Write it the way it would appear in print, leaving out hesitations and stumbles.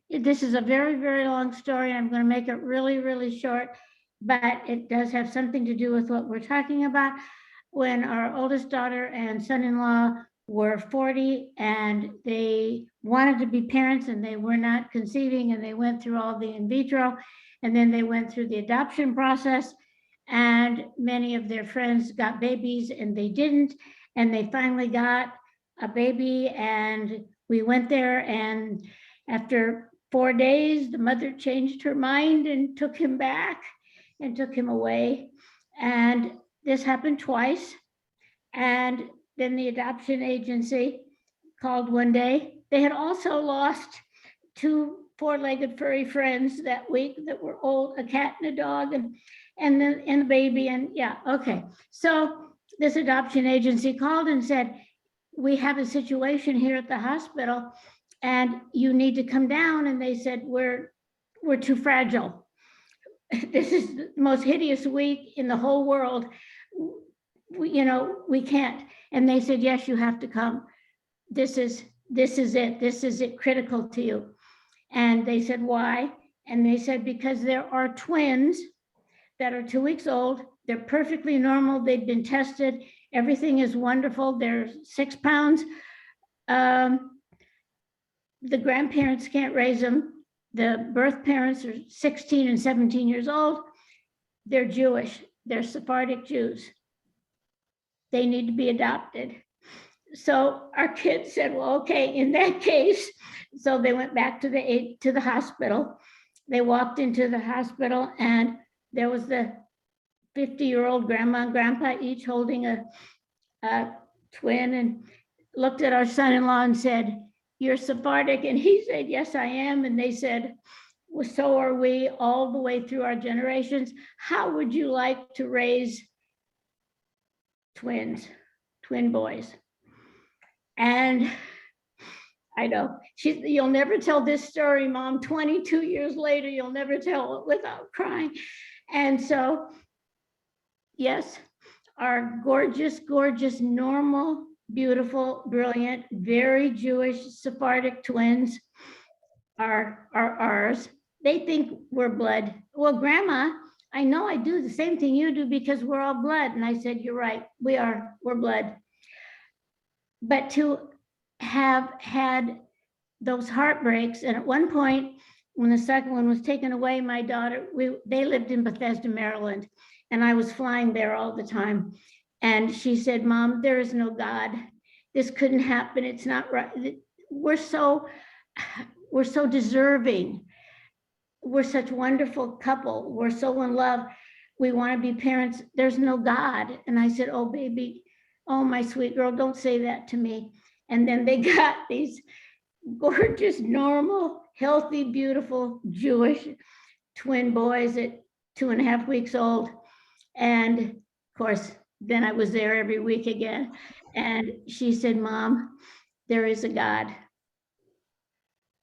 This is a very, very long story. I'm going to make it really, really short, but it does have something to do with what we're talking about. When our oldest daughter and son-in-law were 40 and they wanted to be parents and they were not conceiving, and they went through all the in vitro, and then they went through the adoption process, and many of their friends got babies and they didn't, and they finally got a baby, and we went there, and after 4 days, the mother changed her mind and took him back and took him away. And this happened twice. And then the adoption agency called one day. They had also lost 2 4-legged furry friends that week that were old, a cat and a dog, and the baby. And yeah, okay. So this adoption agency called and said, we have a situation here at the hospital and you need to come down. And they said, we're too fragile. This is the most hideous week in the whole world. We can't. And they said, yes, you have to come. This is it. This is it, critical to you. And they said, why? And they said, because there are twins that are 2 weeks old. They're perfectly normal. They've been tested. Everything is wonderful. They're 6 pounds. The grandparents can't raise them. The birth parents are 16 and 17 years old. They're Jewish. They're Sephardic Jews. They need to be adopted. So our kids said, well, okay, in that case. So they went back to the hospital. They walked into the hospital, and there was the 50-year-old grandma and grandpa each holding a twin, and looked at our son-in-law and said, you're Sephardic? And he said, yes, I am. And they said, well, so are we, all the way through our generations. How would you like to raise twin boys? And I know, you'll never tell this story, Mom. 22 years later, you'll never tell it without crying. And so, yes, our gorgeous, gorgeous, normal, beautiful, brilliant, very Jewish Sephardic twins are ours. They think we're blood. Well, Grandma, I know I do the same thing you do because we're all blood. And I said, you're right, we're blood. But to have had those heartbreaks, and at one point, when the second one was taken away, my daughter, they lived in Bethesda, Maryland, and I was flying there all the time. And she said, Mom, there is no God. This couldn't happen. It's not right. We're so deserving. We're such a wonderful couple. We're so in love. We want to be parents. There's no God. And I said, oh, baby, oh, my sweet girl, don't say that to me. And then they got these gorgeous, normal, healthy, beautiful Jewish twin boys at 2.5 weeks old. And of course, then I was there every week again. And she said, Mom, there is a God.